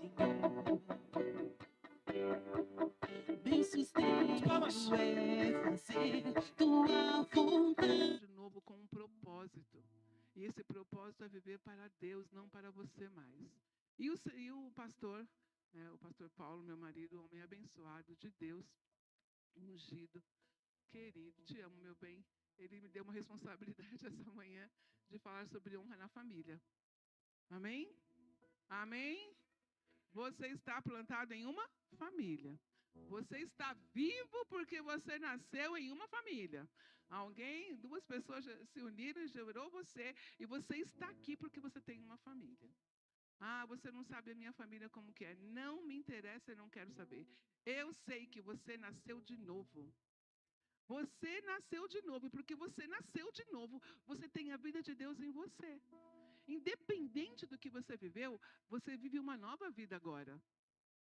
Senhor. Meu sustento é fazer tua vontade. De novo com um propósito. E esse propósito é viver para Deus, não para você mais. E o pastor, o pastor Paulo, meu marido, homem abençoado de Deus, ungido, querido, te amo, meu bem. Ele me deu uma responsabilidade essa manhã de falar sobre honra na família. Amém? Amém? Você está plantado em uma família. Você está vivo porque você nasceu em uma família. Duas pessoas se uniram e gerou você. E você está aqui porque você tem uma família. Ah, você não sabe a minha família como que é. Não me interessa, eu não quero saber. Eu sei que você nasceu de novo. Você nasceu de novo. E porque você nasceu de novo, você tem a vida de Deus em você. Independente do que você viveu, você vive uma nova vida agora.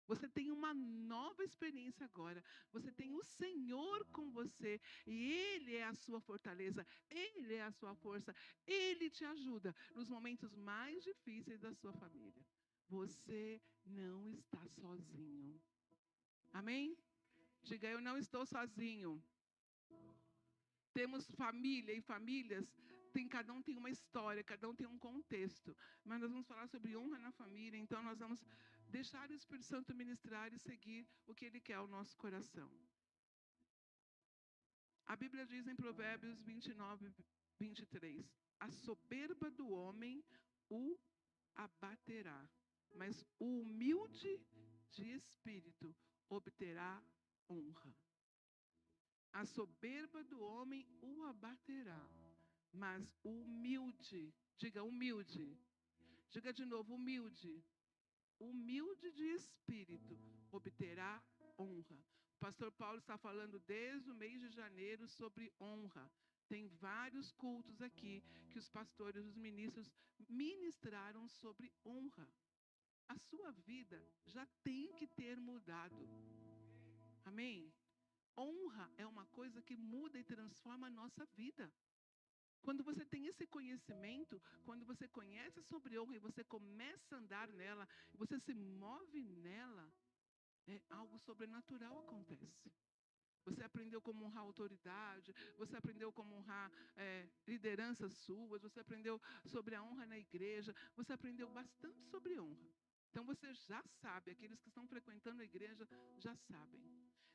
Você tem uma nova experiência agora. Você tem o Senhor com você. E Ele é a sua fortaleza. Ele é a sua força. Ele te ajuda nos momentos mais difíceis da sua família. Você não está sozinho. Amém? Diga, eu não estou sozinho. Temos família e famílias, cada um tem uma história, cada um tem um contexto. Mas nós vamos falar sobre honra na família, então nós vamos deixar o Espírito Santo ministrar e seguir o que Ele quer ao nosso coração. A Bíblia diz em Provérbios 29, 23, a soberba do homem o abaterá, mas o humilde de espírito obterá honra. A soberba do homem o abaterá, mas o humilde, diga humilde, diga de novo humilde de espírito obterá honra. O pastor Paulo está falando desde o mês de janeiro sobre honra. Tem vários cultos aqui que os pastores, os ministros ministraram sobre honra. A sua vida já tem que ter mudado. Amém? Honra é uma coisa que muda e transforma a nossa vida. Quando você tem esse conhecimento, quando você conhece sobre honra e você começa a andar nela, você se move nela, algo sobrenatural acontece. Você aprendeu como honrar a autoridade, você aprendeu como honrar lideranças suas, você aprendeu sobre a honra na igreja, você aprendeu bastante sobre honra. Então você já sabe, aqueles que estão frequentando a igreja já sabem.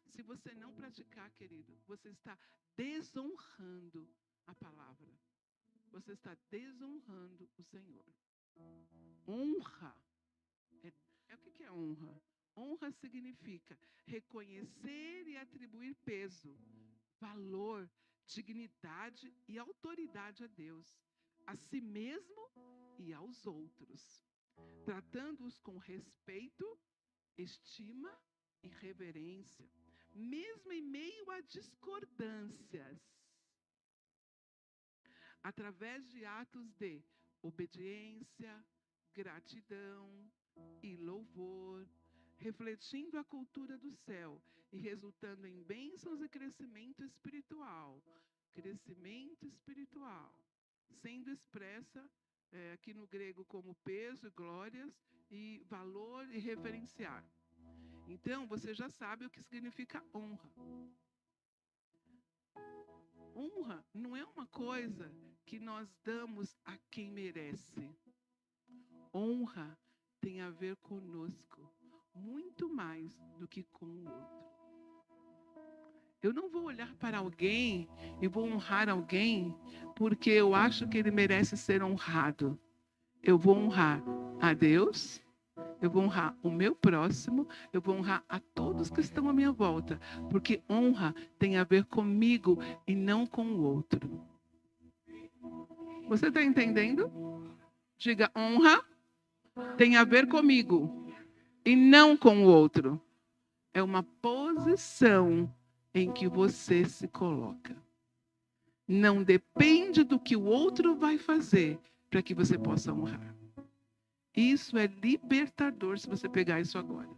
Se você não praticar, querido, você está desonrando a palavra. Você está desonrando o Senhor. Honra. O que é honra? Honra significa reconhecer e atribuir peso, valor, dignidade e autoridade a Deus, a si mesmo e aos outros, tratando-os com respeito, estima e reverência, mesmo em meio a discordâncias, através de atos de obediência, gratidão e louvor, refletindo a cultura do céu e resultando em bênçãos e crescimento espiritual, sendo expressa aqui no grego como peso, glórias e valor e referenciar. Então, você já sabe o que significa honra. Honra não é uma coisa que nós damos a quem merece. Honra tem a ver conosco, muito mais do que com o outro. Eu não vou olhar para alguém e vou honrar alguém porque eu acho que ele merece ser honrado. Eu vou honrar a Deus, eu vou honrar o meu próximo, eu vou honrar a todos que estão à minha volta, porque honra tem a ver comigo e não com o outro. Você está entendendo? Diga, honra tem a ver comigo e não com o outro. É uma posição em que você se coloca. Não depende do que o outro vai fazer para que você possa honrar. Isso é libertador se você pegar isso agora.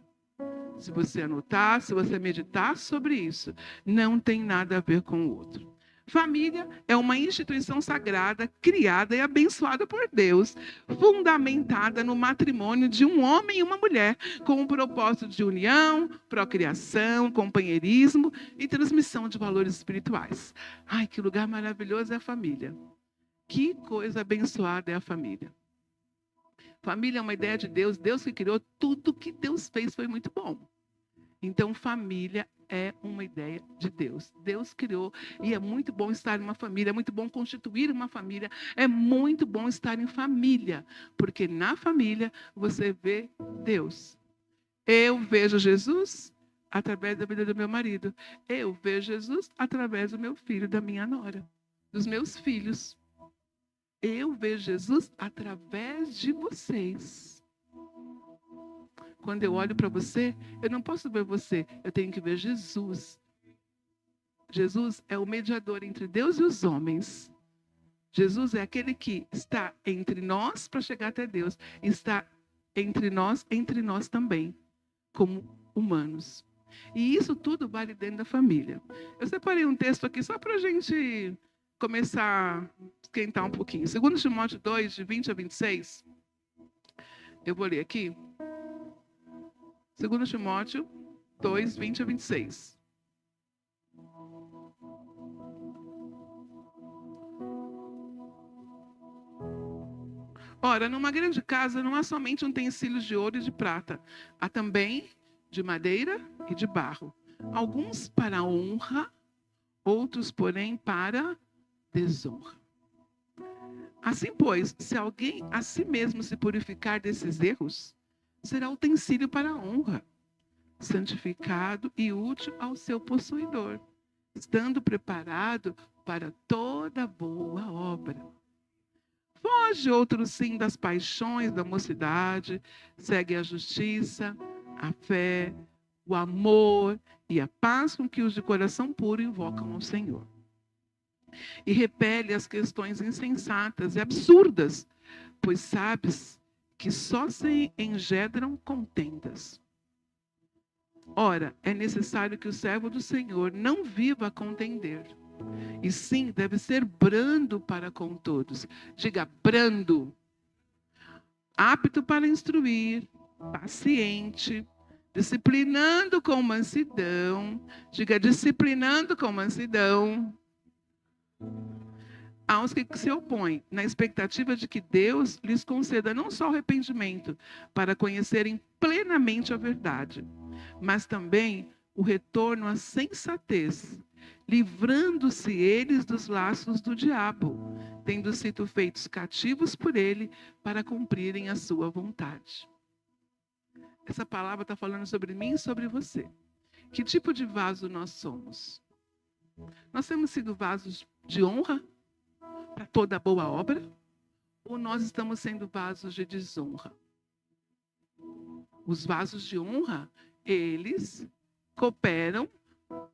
Se você anotar, se você meditar sobre isso, não tem nada a ver com o outro. Família é uma instituição sagrada, criada e abençoada por Deus, fundamentada no matrimônio de um homem e uma mulher, com o propósito de união, procriação, companheirismo e transmissão de valores espirituais. Ai, que lugar maravilhoso é a família. Que coisa abençoada é a família. Família é uma ideia de Deus. Deus que criou tudo que Deus fez foi muito bom. Então, família é uma ideia de Deus. Deus criou e é muito bom estar em uma família, é muito bom constituir uma família, é muito bom estar em família, porque na família você vê Deus. Eu vejo Jesus através da vida do meu marido. Eu vejo Jesus através do meu filho, da minha nora, dos meus filhos. Eu vejo Jesus através de vocês. Quando eu olho para você, eu não posso ver você, eu tenho que ver Jesus. Jesus é o mediador entre Deus e os homens. Jesus é aquele que está entre nós para chegar até Deus. Está entre nós também, como humanos. E isso tudo vale dentro da família. Eu separei um texto aqui só para a gente começar a esquentar um pouquinho. 2 Timóteo 2, de 20 a 26. Eu vou ler aqui. 2 Timóteo 2, 20 a 26. Ora, numa grande casa não há somente utensílios de ouro e de prata. Há também de madeira e de barro. Alguns para honra, outros, porém, para desonra. Assim, pois, se alguém a si mesmo se purificar desses erros, será utensílio para a honra, santificado e útil ao seu possuidor, estando preparado para toda boa obra. Foge outro sim das paixões da mocidade, segue a justiça, a fé, o amor e a paz com que os de coração puro invocam ao Senhor. E repele as questões insensatas e absurdas, pois sabes que só se engendram contendas. Ora, é necessário que o servo do Senhor não viva a contender, e sim deve ser brando para com todos. Diga, brando. Apto para instruir, paciente, disciplinando com mansidão. Diga, disciplinando com mansidão. Aos que se opõem, na expectativa de que Deus lhes conceda não só o arrependimento, para conhecerem plenamente a verdade, mas também o retorno à sensatez, livrando-se eles dos laços do diabo, tendo sido feitos cativos por ele para cumprirem a sua vontade. Essa palavra está falando sobre mim e sobre você. Que tipo de vaso nós somos? Nós temos sido vasos de honra para toda boa obra? Ou nós estamos sendo vasos de desonra? Os vasos de honra, eles cooperam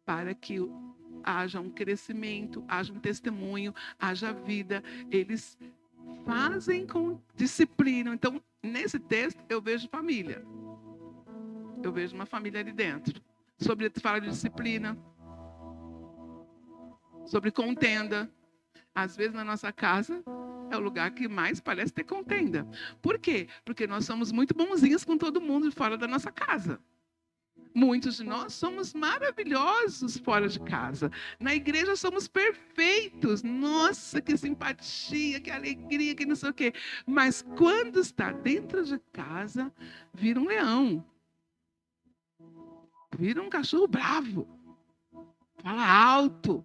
para que haja um crescimento, haja um testemunho, haja vida. Eles fazem com disciplina. Então, nesse texto, eu vejo família. Eu vejo uma família ali dentro. Fala de disciplina, sobre contenda. Às vezes, na nossa casa, é o lugar que mais parece ter contenda. Por quê? Porque nós somos muito bonzinhos com todo mundo fora da nossa casa. Muitos de nós somos maravilhosos fora de casa. Na igreja somos perfeitos. Nossa, que simpatia, que alegria, que não sei o quê. Mas quando está dentro de casa, vira um leão. Vira um cachorro bravo. Fala alto.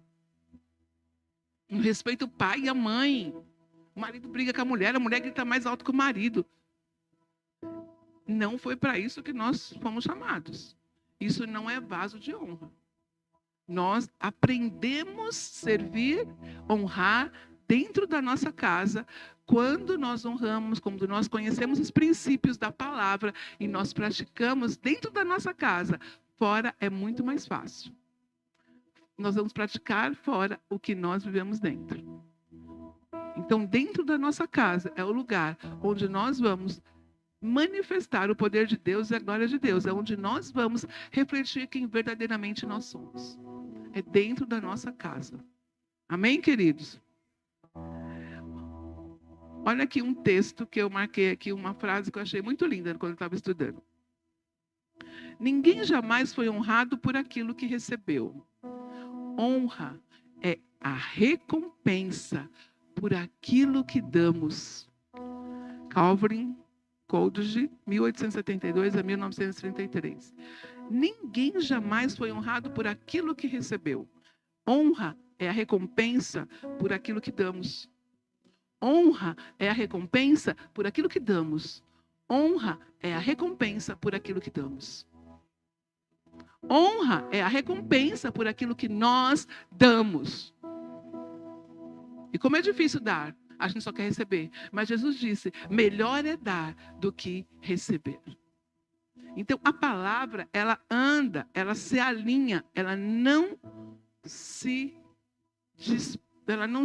Não respeita o pai e a mãe. O marido briga com a mulher grita mais alto que o marido. Não foi para isso que nós fomos chamados. Isso não é vaso de honra. Nós aprendemos a servir, honrar dentro da nossa casa, quando nós honramos, quando nós conhecemos os princípios da palavra e nós praticamos dentro da nossa casa. Fora é muito mais fácil. Nós vamos praticar fora o que nós vivemos dentro. Então, dentro da nossa casa é o lugar onde nós vamos manifestar o poder de Deus e a glória de Deus. É onde nós vamos refletir quem verdadeiramente nós somos. É dentro da nossa casa. Amém, queridos? Olha aqui um texto que eu marquei aqui, uma frase que eu achei muito linda quando eu estava estudando. Ninguém jamais foi honrado por aquilo que recebeu. Honra é a recompensa por aquilo que damos. Calvin Coolidge, 1872 a 1933. Ninguém jamais foi honrado por aquilo que recebeu. Honra é a recompensa por aquilo que damos. Honra é a recompensa por aquilo que damos. Honra é a recompensa por aquilo que damos. Honra é a recompensa por aquilo que nós damos. E como é difícil dar, a gente só quer receber. Mas Jesus disse, melhor é dar do que receber. Então, a palavra, ela anda, ela se alinha, ela não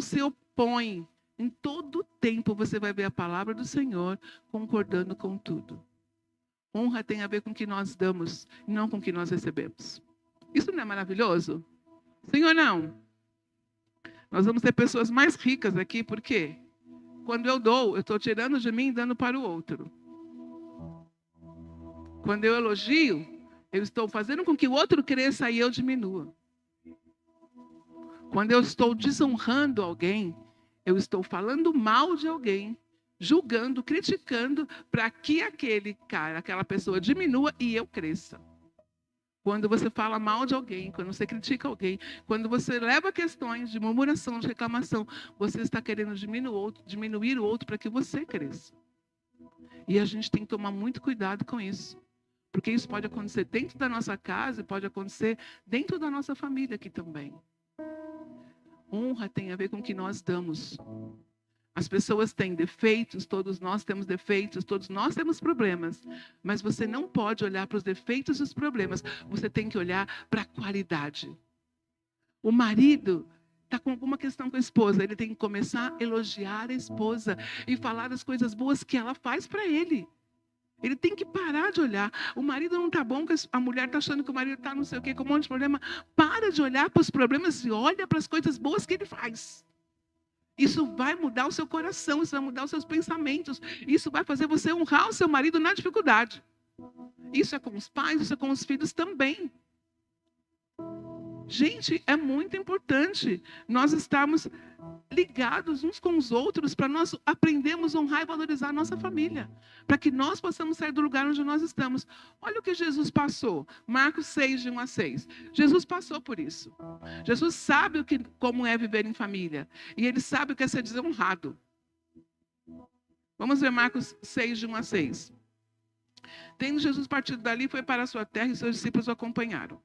se opõe. Em todo tempo você vai ver a palavra do Senhor concordando com tudo. Honra tem a ver com o que nós damos, não com o que nós recebemos. Isso não é maravilhoso? Sim ou não? Nós vamos ter pessoas mais ricas aqui, por quê? Quando eu dou, eu estou tirando de mim e dando para o outro. Quando eu elogio, eu estou fazendo com que o outro cresça e eu diminua. Quando eu estou desonrando alguém, eu estou falando mal de alguém, julgando, criticando, para que aquele cara, aquela pessoa diminua e eu cresça. Quando você fala mal de alguém, quando você critica alguém, quando você leva questões de murmuração, de reclamação, você está querendo diminuir o outro para que você cresça. E a gente tem que tomar muito cuidado com isso. Porque isso pode acontecer dentro da nossa casa e pode acontecer dentro da nossa família aqui também. Honra tem a ver com o que nós damos. As pessoas têm defeitos, todos nós temos defeitos, todos nós temos problemas. Mas você não pode olhar para os defeitos e os problemas. Você tem que olhar para a qualidade. O marido está com alguma questão com a esposa. Ele tem que começar a elogiar a esposa e falar as coisas boas que ela faz para ele. Ele tem que parar de olhar. O marido não está bom, a mulher está achando que o marido está não sei o quê, com um monte de problema. Para de olhar para os problemas e olha para as coisas boas que ele faz. Isso vai mudar o seu coração, isso vai mudar os seus pensamentos. Isso vai fazer você honrar o seu marido na dificuldade. Isso é com os pais, isso é com os filhos também. Gente, é muito importante nós estarmos ligados uns com os outros para nós aprendermos a honrar e valorizar a nossa família. Para que nós possamos sair do lugar onde nós estamos. Olha o que Jesus passou. Marcos 6, de 1 a 6. Jesus passou por isso. Jesus sabe como é viver em família. E ele sabe o que é ser desonrado. Vamos ver Marcos 6, de 1 a 6. Tendo Jesus partido dali, foi para a sua terra e seus discípulos o acompanharam.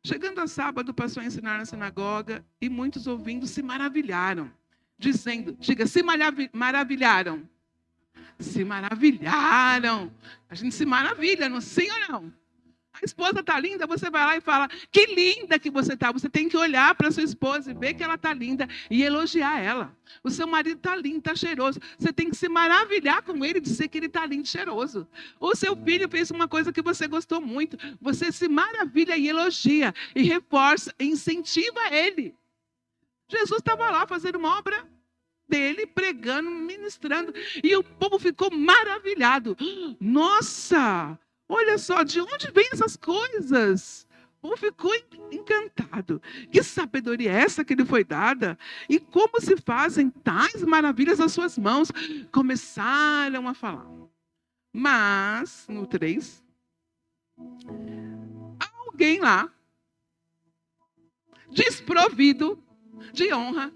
Chegando a sábado, passou a ensinar na sinagoga e muitos ouvindo se maravilharam, dizendo, diga, se maravilharam. Se maravilharam. A gente se maravilha, não sim ou não? A esposa está linda, você vai lá e fala, que linda que você está. Você tem que olhar para a sua esposa e ver que ela está linda e elogiar ela. O seu marido está lindo, está cheiroso. Você tem que se maravilhar com ele e dizer que ele está lindo e cheiroso. O seu filho fez uma coisa que você gostou muito. Você se maravilha e elogia, e reforça, e incentiva ele. Jesus estava lá fazendo uma obra dele, pregando, ministrando, e o povo ficou maravilhado. Nossa! Olha só, de onde vêm essas coisas? O povo ficou encantado. Que sabedoria é essa que lhe foi dada? E como se fazem tais maravilhas às suas mãos? Começaram a falar. Mas, no 3, alguém lá, desprovido de honra,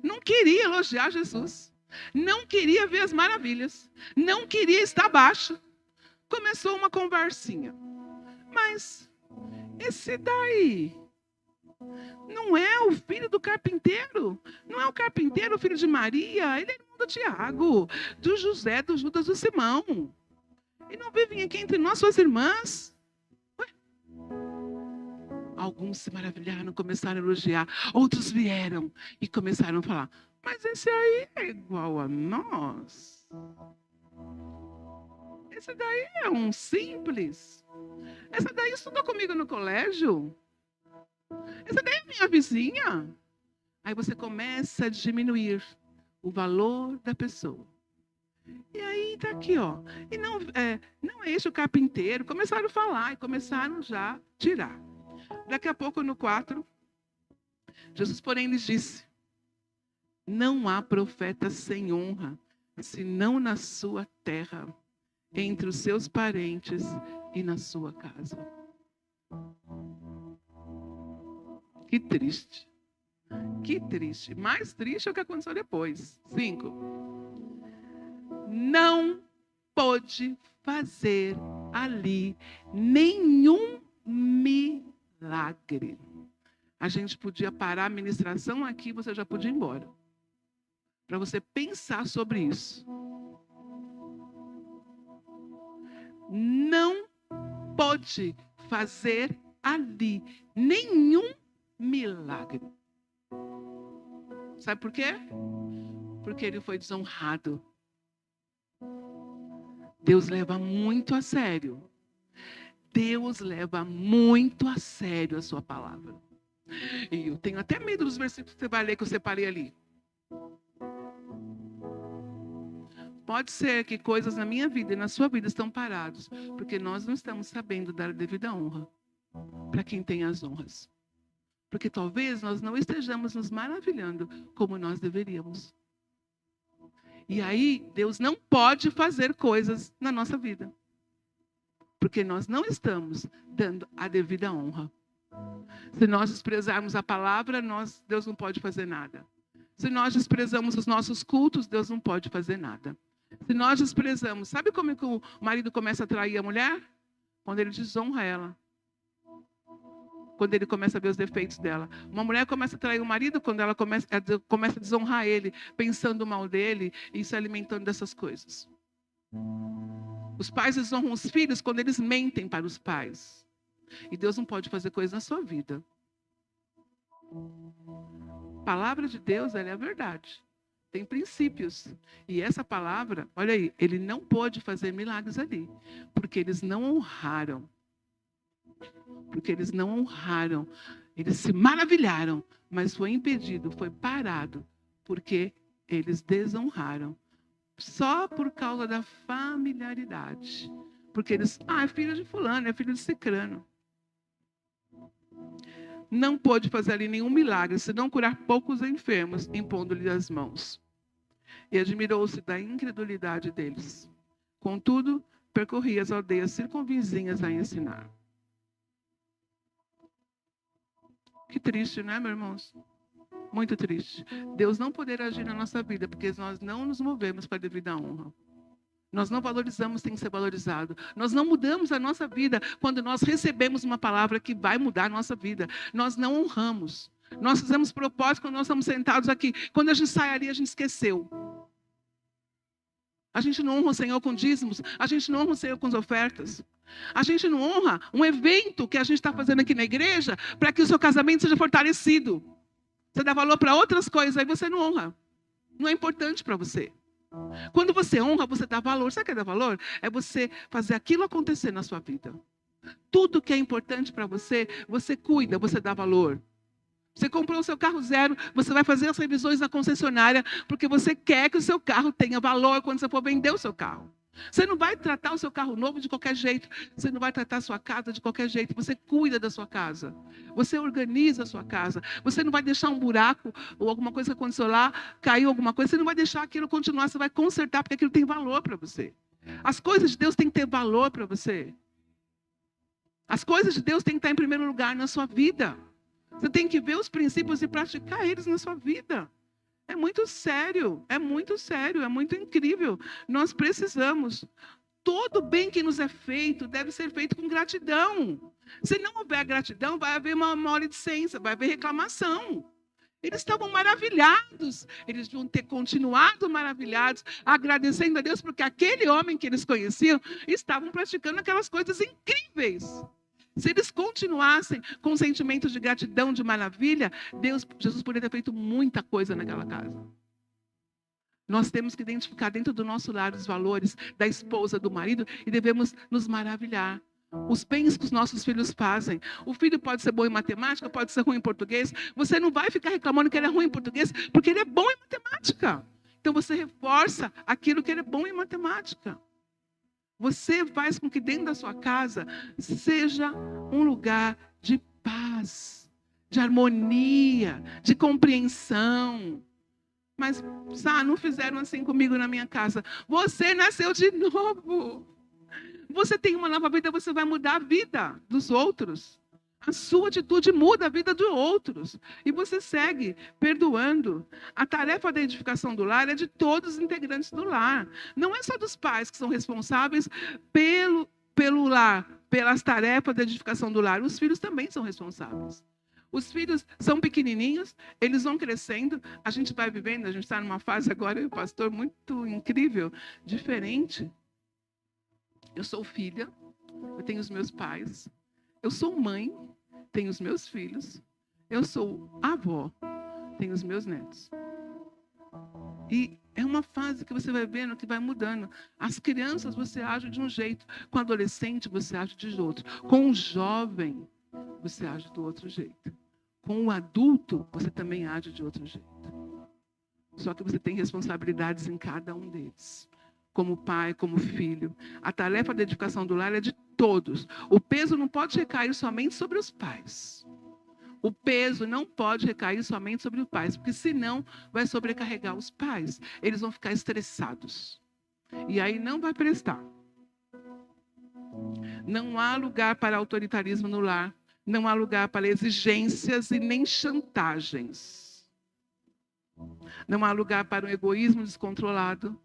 não queria elogiar Jesus. Não queria ver as maravilhas. Não queria estar abaixo. Começou uma conversinha. Mas esse daí não é o filho do carpinteiro? Não é o carpinteiro o filho de Maria? Ele é irmão do Tiago, do José, do Judas, do Simão. E não vivem aqui entre nós, suas irmãs? Ué? Alguns se maravilharam, começaram a elogiar. Outros vieram e começaram a falar, mas esse aí é igual a nós. Esse daí é um simples. Essa daí estudou comigo no colégio. Essa daí é minha vizinha. Aí você começa a diminuir o valor da pessoa. E aí tá aqui, ó. E não enche o carpinteiro. Começaram a falar e começaram já a tirar. Daqui a pouco, no 4, Jesus, porém, lhes disse: não há profeta sem honra, senão na sua terra, entre os seus parentes e na sua casa. Que triste. Que triste. Mais triste é o que aconteceu depois. 5. Não pôde fazer ali nenhum milagre. A gente podia parar a ministração aqui, você já podia ir embora. Para você pensar sobre isso. Não pôde fazer ali nenhum milagre. Sabe por quê? Porque ele foi desonrado. Deus leva muito a sério. Deus leva muito a sério a sua palavra. E eu tenho até medo dos versículos que você vai ler, que eu separei ali. Pode ser que coisas na minha vida e na sua vida estão parados, porque nós não estamos sabendo dar a devida honra para quem tem as honras. Porque talvez nós não estejamos nos maravilhando como nós deveríamos. E aí, Deus não pode fazer coisas na nossa vida. Porque nós não estamos dando a devida honra. Se nós desprezarmos a palavra, Deus não pode fazer nada. Se nós desprezamos os nossos cultos, Deus não pode fazer nada. Se nós desprezamos, sabe como é que o marido começa a trair a mulher? Quando ele desonra ela. Quando ele começa a ver os defeitos dela. Uma mulher começa a trair o marido quando ela começa a desonrar ele, pensando mal dele e se alimentando dessas coisas. Os pais desonram os filhos quando eles mentem para os pais. E Deus não pode fazer coisa na sua vida. A palavra de Deus, ela é a verdade. Tem princípios. E essa palavra, olha aí, ele não pôde fazer milagres ali. Porque eles não honraram. Porque eles não honraram. Eles se maravilharam. Mas foi impedido, foi parado. Porque eles desonraram. Só por causa da familiaridade. Porque eles, é filho de fulano, é filho de cicrano. Não pôde fazer ali nenhum milagre, senão curar poucos enfermos, impondo-lhe as mãos. E admirou-se da incredulidade deles. Contudo, percorria as aldeias circunvizinhas a ensinar. Que triste, né, meus irmãos? Muito triste. Deus não poder agir na nossa vida, porque nós não nos movemos para a devida honra. Nós não valorizamos, tem que ser valorizado. Nós não mudamos a nossa vida quando nós recebemos uma palavra que vai mudar a nossa vida. Nós não honramos. Nós fizemos propósito quando nós estamos sentados aqui. Quando a gente sai ali, a gente esqueceu. A gente não honra o Senhor com dízimos. A gente não honra o Senhor com as ofertas. A gente não honra um evento que a gente está fazendo aqui na igreja para que o seu casamento seja fortalecido. Você dá valor para outras coisas, aí você não honra. Não é importante para você. Quando você honra, você dá valor. Sabe o que é dar valor? É você fazer aquilo acontecer na sua vida. Tudo que é importante para você, você cuida, você dá valor. Você comprou o seu carro zero, você vai fazer as revisões na concessionária, porque você quer que o seu carro tenha valor quando você for vender o seu carro. Você não vai tratar o seu carro novo de qualquer jeito. Você não vai tratar a sua casa de qualquer jeito. Você cuida da sua casa. Você organiza a sua casa. Você não vai deixar um buraco ou alguma coisa que aconteceu lá, caiu alguma coisa. Você não vai deixar aquilo continuar. Você vai consertar porque aquilo tem valor para você. As coisas de Deus têm que ter valor para você. As coisas de Deus têm que estar em primeiro lugar na sua vida. Você tem que ver os princípios e praticar eles na sua vida. É muito sério, é muito incrível. Nós precisamos. Todo bem que nos é feito deve ser feito com gratidão. Se não houver gratidão, vai haver uma maledicência, vai haver reclamação. Eles estavam maravilhados. Eles deviam ter continuado maravilhados, agradecendo a Deus, porque aquele homem que eles conheciam estavam praticando aquelas coisas incríveis. Se eles continuassem com sentimentos de gratidão, de maravilha, Jesus poderia ter feito muita coisa naquela casa. Nós temos que identificar dentro do nosso lar os valores da esposa, do marido, e devemos nos maravilhar. Os bens que os nossos filhos fazem. O filho pode ser bom em matemática, pode ser ruim em português. Você não vai ficar reclamando que ele é ruim em português, porque ele é bom em matemática. Então você reforça aquilo que ele é bom em matemática. Você faz com que dentro da sua casa seja um lugar de paz, de harmonia, de compreensão. Mas, não fizeram assim comigo na minha casa. Você nasceu de novo. Você tem uma nova vida, você vai mudar a vida dos outros. A sua atitude muda a vida dos outros. E você segue perdoando. A tarefa da edificação do lar é de todos os integrantes do lar. Não é só dos pais que são responsáveis pelo lar, pelas tarefas da edificação do lar. Os filhos também são responsáveis. Os filhos são pequenininhos, eles vão crescendo, a gente vai vivendo, a gente está numa fase agora, eu, pastor, muito incrível, diferente. Eu sou filha, eu tenho os meus pais, eu sou mãe, tenho os meus filhos, eu sou avó, tenho os meus netos. E é uma fase que você vai vendo que vai mudando. As crianças você age de um jeito, com o adolescente você age de outro, com o jovem você age do outro jeito. Com o adulto, você também age de outro jeito. Só que você tem responsabilidades em cada um deles. Como pai, como filho. A tarefa da edificação do lar é de todos. O peso não pode recair somente sobre os pais. O peso não pode recair somente sobre os pais, porque senão vai sobrecarregar os pais. Eles vão ficar estressados. E aí não vai prestar. Não há lugar para autoritarismo no lar. Não há lugar para exigências e nem chantagens. Não há lugar para um egoísmo descontrolado.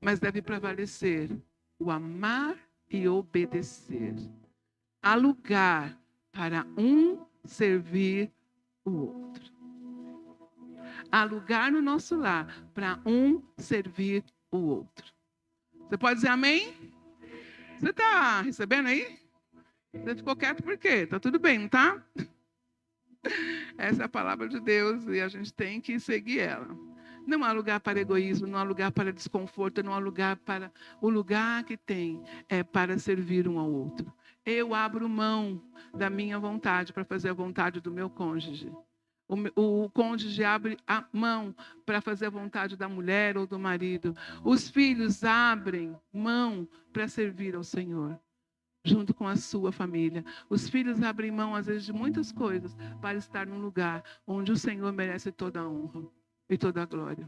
Mas deve prevalecer o amar e obedecer. Há lugar para um servir o outro. Há lugar no nosso lar para um servir o outro. Você pode dizer amém? Você está recebendo aí? Você ficou quieto por quê? Está tudo bem, não está? Essa é a palavra de Deus e a gente tem que seguir ela. Não há lugar para egoísmo, não há lugar para desconforto, não há lugar para... O lugar que tem é para servir um ao outro. Eu abro mão da minha vontade para fazer a vontade do meu cônjuge. O cônjuge abre a mão para fazer a vontade da mulher ou do marido. Os filhos abrem mão para servir ao Senhor, junto com a sua família. Os filhos abrem mão, às vezes, de muitas coisas para estar num lugar onde o Senhor merece toda a honra e toda a glória.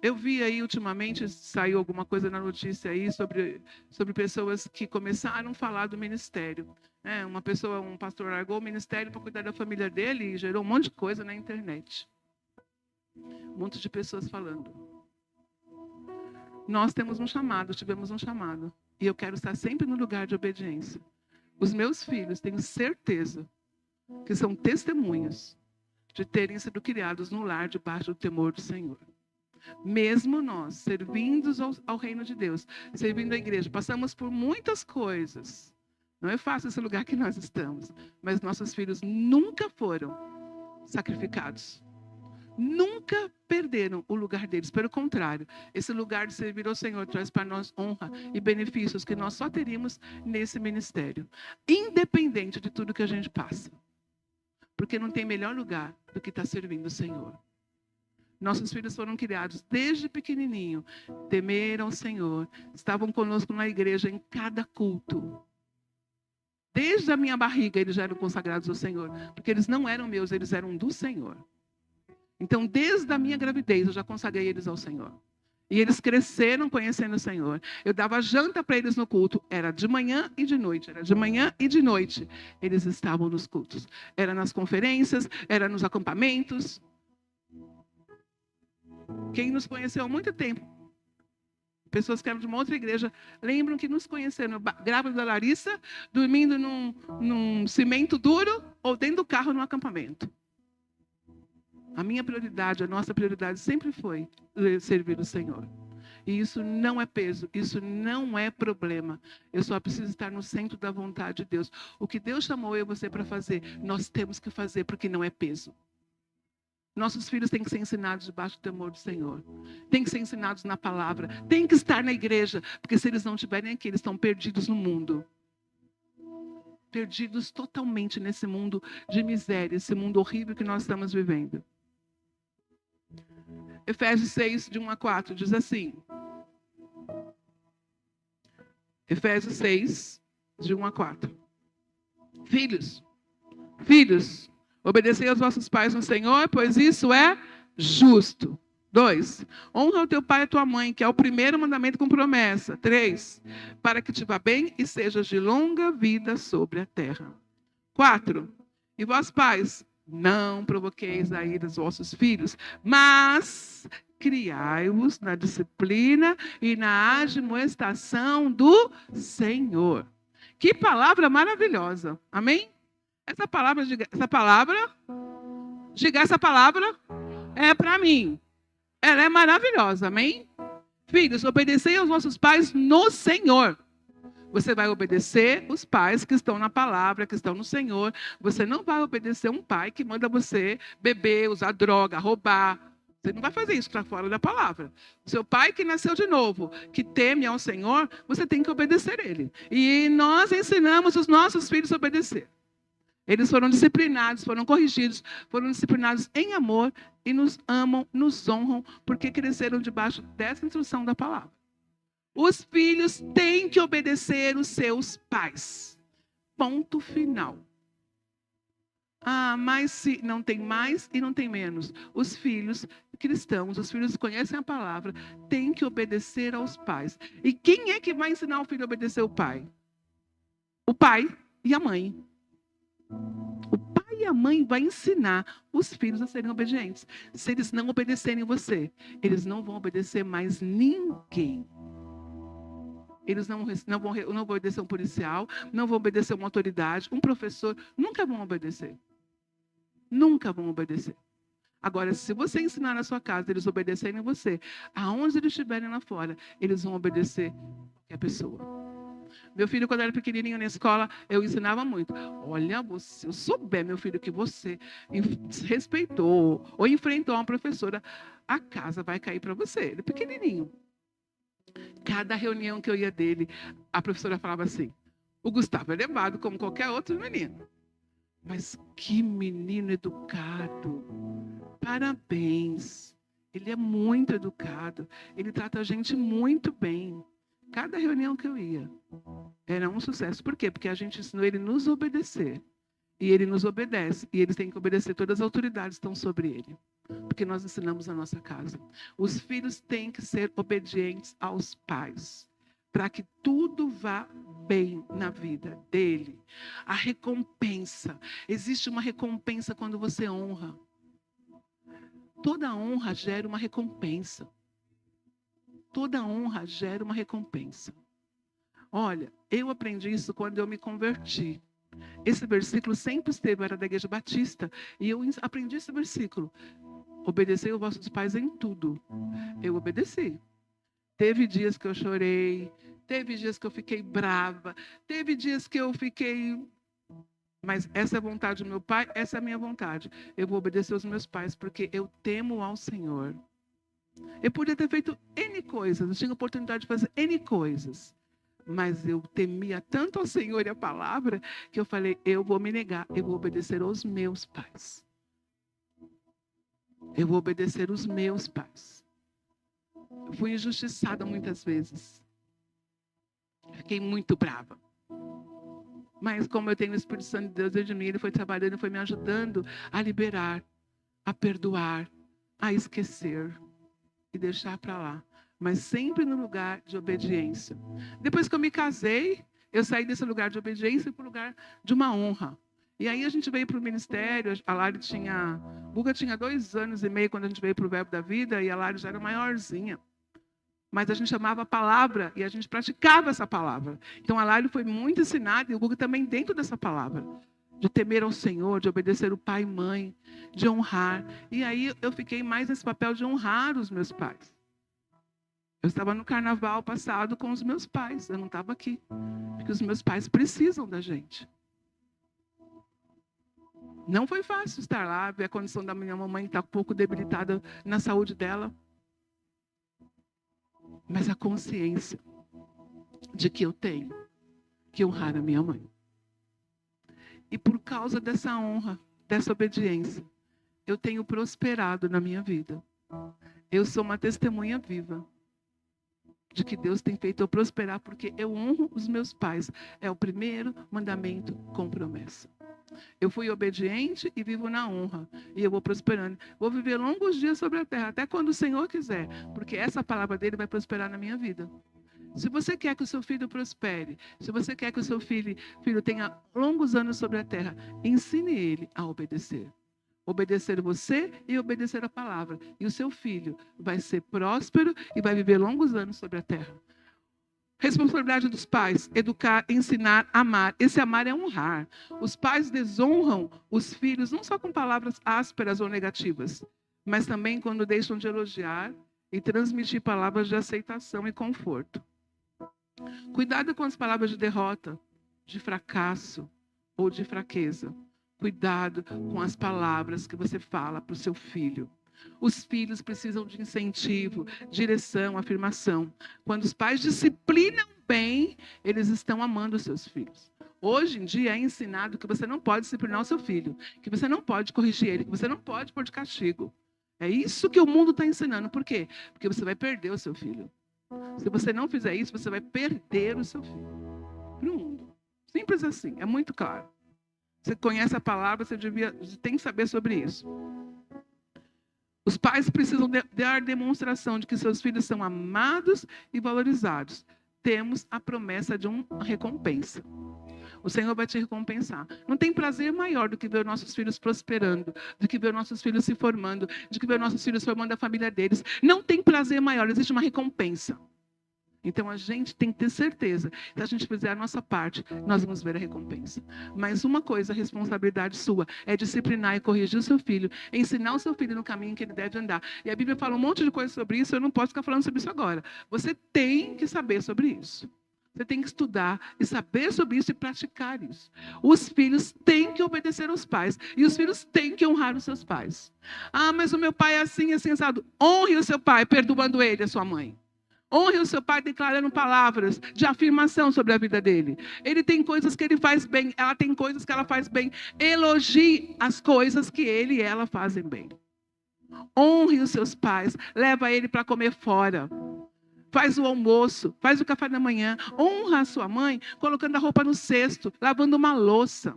Eu vi aí, ultimamente, saiu alguma coisa na notícia aí sobre pessoas que começaram a falar do ministério. Um pastor largou o ministério para cuidar da família dele e gerou um monte de coisa na internet. Um monte de pessoas falando. Nós tivemos um chamado. E eu quero estar sempre no lugar de obediência. Os meus filhos, tenho certeza que são testemunhas de terem sido criados no lar debaixo do temor do Senhor. Mesmo nós, servindo ao reino de Deus, servindo a igreja, passamos por muitas coisas. Não é fácil esse lugar que nós estamos. Mas nossos filhos nunca foram sacrificados. Nunca perderam o lugar deles. Pelo contrário, esse lugar de servir ao Senhor traz para nós honra e benefícios que nós só teríamos nesse ministério. Independente de tudo que a gente passa. Porque não tem melhor lugar do que estar servindo o Senhor. Nossos filhos foram criados desde pequenininho. Temeram o Senhor. Estavam conosco na igreja em cada culto. Desde a minha barriga eles já eram consagrados ao Senhor. Porque eles não eram meus, eles eram do Senhor. Então, desde a minha gravidez, eu já consagrei eles ao Senhor. E eles cresceram conhecendo o Senhor. Eu dava janta para eles no culto. Era de manhã e de noite. Era de manhã e de noite. Eles estavam nos cultos. Era nas conferências, era nos acampamentos. Quem nos conheceu há muito tempo, pessoas que eram de uma outra igreja, lembram que nos conheceram grávida da Larissa, dormindo num cimento duro ou dentro do carro num acampamento. A minha prioridade, a nossa prioridade sempre foi servir o Senhor. E isso não é peso, isso não é problema. Eu só preciso estar no centro da vontade de Deus. O que Deus chamou eu e você para fazer, nós temos que fazer porque não é peso. Nossos filhos têm que ser ensinados debaixo do temor do Senhor. Têm que ser ensinados na palavra. Têm que estar na igreja. Porque se eles não estiverem aqui, eles estão perdidos no mundo. Perdidos totalmente nesse mundo de miséria, esse mundo horrível que nós estamos vivendo. Efésios 6, de 1 a 4, diz assim. Efésios 6, de 1 a 4. Filhos, obedecei aos vossos pais no Senhor, pois isso é justo. 2. Honra o teu pai e a tua mãe, que é o primeiro mandamento com promessa. 3. Para que te vá bem e sejas de longa vida sobre a terra. 4. E vós, pais, não provoqueis a ira dos vossos filhos, mas criai-os na disciplina e na admoestação do Senhor. Que palavra maravilhosa. Amém? Essa palavra é para mim. Ela é maravilhosa, amém? Filhos, obedecei aos vossos pais no Senhor. Você vai obedecer os pais que estão na palavra, que estão no Senhor. Você não vai obedecer um pai que manda você beber, usar droga, roubar. Você não vai fazer isso para fora da palavra. Seu pai que nasceu de novo, que teme ao Senhor, você tem que obedecer ele. E nós ensinamos os nossos filhos a obedecer. Eles foram disciplinados, foram corrigidos, foram disciplinados em amor e nos amam, nos honram, porque cresceram debaixo dessa instrução da palavra. Os filhos têm que obedecer os seus pais. Ponto final. Mas se não tem mais e não tem menos. Os filhos cristãos, os filhos que conhecem a palavra, têm que obedecer aos pais. E quem é que vai ensinar o filho a obedecer o pai? O pai e a mãe. O pai e a mãe vai ensinar os filhos a serem obedientes. Se eles não obedecerem você, eles não vão obedecer mais ninguém. Eles não vão obedecer um policial, não vão obedecer uma autoridade, um professor, nunca vão obedecer. Nunca vão obedecer. Agora, se você ensinar na sua casa, eles obedecerem a você, aonde eles estiverem lá fora, eles vão obedecer qualquer pessoa. Meu filho, quando era pequenininho na escola, eu ensinava muito. Olha, se eu souber, meu filho, que você respeitou ou enfrentou uma professora, a casa vai cair para você. Ele é pequenininho. Cada reunião que eu ia dele, a professora falava assim, o Gustavo é levado como qualquer outro menino. Mas que menino educado. Parabéns. Ele é muito educado. Ele trata a gente muito bem. Cada reunião que eu ia era um sucesso. Por quê? Porque a gente ensinou ele a nos obedecer. E ele nos obedece. E eles têm que obedecer. Todas as autoridades estão sobre ele. Porque nós ensinamos na nossa casa. Os filhos têm que ser obedientes aos pais. Para que tudo vá bem na vida dele. A recompensa. Existe uma recompensa quando você honra. Toda honra gera uma recompensa. Toda honra gera uma recompensa. Olha, eu aprendi isso quando eu me converti. Esse versículo sempre esteve, eu era da Igreja Batista, e eu aprendi esse versículo. Obedecei os vossos pais em tudo. Eu obedeci. Teve dias que eu chorei, teve dias que eu fiquei brava, teve dias que eu fiquei... Mas essa é a vontade do meu pai, essa é a minha vontade. Eu vou obedecer aos meus pais, porque eu temo ao Senhor. Eu podia ter feito N coisas, eu tinha a oportunidade de fazer N coisas. Mas eu temia tanto ao Senhor e a palavra, que eu falei, eu vou me negar, eu vou obedecer aos meus pais. Eu vou obedecer aos meus pais. Eu fui injustiçada muitas vezes. Fiquei muito brava. Mas como eu tenho o Espírito Santo de Deus dentro de mim, ele foi trabalhando, foi me ajudando a liberar, a perdoar, a esquecer e deixar para lá. Mas sempre no lugar de obediência. Depois que eu me casei, eu saí desse lugar de obediência para o lugar de uma honra. E aí a gente veio para o ministério, a Lari Guga tinha 2 anos e meio quando a gente veio para o Verbo da Vida, e a Lari já era maiorzinha. Mas a gente chamava a palavra e a gente praticava essa palavra. Então a Lari foi muito ensinada, e o Guga também dentro dessa palavra. De temer ao Senhor, de obedecer o pai e mãe, de honrar. E aí eu fiquei mais nesse papel de honrar os meus pais. Eu estava no carnaval passado com os meus pais, eu não estava aqui. Porque os meus pais precisam da gente. Não foi fácil estar lá, ver a condição da minha mamãe que está um pouco debilitada na saúde dela. Mas a consciência de que eu tenho que honrar a minha mãe. E por causa dessa honra, dessa obediência, eu tenho prosperado na minha vida. Eu sou uma testemunha viva de que Deus tem feito eu prosperar, porque eu honro os meus pais. É o primeiro mandamento com promessa. Eu fui obediente e vivo na honra. E eu vou prosperando. Vou viver longos dias sobre a terra, até quando o Senhor quiser. Porque essa palavra dele vai prosperar na minha vida. Se você quer que o seu filho prospere, se você quer que o seu filho tenha longos anos sobre a terra, ensine ele a obedecer. Obedecer você e obedecer a palavra. E o seu filho vai ser próspero e vai viver longos anos sobre a terra. Responsabilidade dos pais: educar, ensinar, amar. Esse amar é honrar. Os pais desonram os filhos não só com palavras ásperas ou negativas, mas também quando deixam de elogiar e transmitir palavras de aceitação e conforto. Cuidado com as palavras de derrota, de fracasso ou de fraqueza. Cuidado com as palavras que você fala para o seu filho. Os filhos precisam de incentivo, direção, afirmação. Quando os pais disciplinam bem, eles estão amando os seus filhos. Hoje em dia é ensinado que você não pode disciplinar o seu filho, que você não pode corrigir ele, que você não pode pôr de castigo. É isso que o mundo está ensinando. Por quê? Porque você vai perder o seu filho. Se você não fizer isso, você vai perder o seu filho para o mundo. Simples assim, é muito claro. Você conhece a palavra, você tem que saber sobre isso. Os pais precisam dar demonstração de que seus filhos são amados e valorizados. Temos a promessa de uma recompensa. O Senhor vai te recompensar. Não tem prazer maior do que ver nossos filhos prosperando, do que ver nossos filhos se formando, do que ver nossos filhos formando a família deles. Não tem prazer maior, existe uma recompensa. Então a gente tem que ter certeza que se a gente fizer a nossa parte, nós vamos ver a recompensa. Mas uma coisa, a responsabilidade sua é disciplinar e corrigir o seu filho, ensinar o seu filho no caminho que ele deve andar. E a Bíblia fala um monte de coisa sobre isso, eu não posso ficar falando sobre isso agora. Você tem que saber sobre isso. Você tem que estudar e saber sobre isso e praticar isso. Os filhos têm que obedecer aos pais. E os filhos têm que honrar os seus pais. Ah, mas o meu pai é assim, assim, assado. Honre o seu pai, perdoando ele, a sua mãe. Honre o seu pai declarando palavras de afirmação sobre a vida dele. Ele tem coisas que ele faz bem, ela tem coisas que ela faz bem. Elogie as coisas que ele e ela fazem bem. Honre os seus pais, leva ele para comer fora. Faz o almoço, faz o café da manhã. Honra a sua mãe colocando a roupa no cesto, lavando uma louça.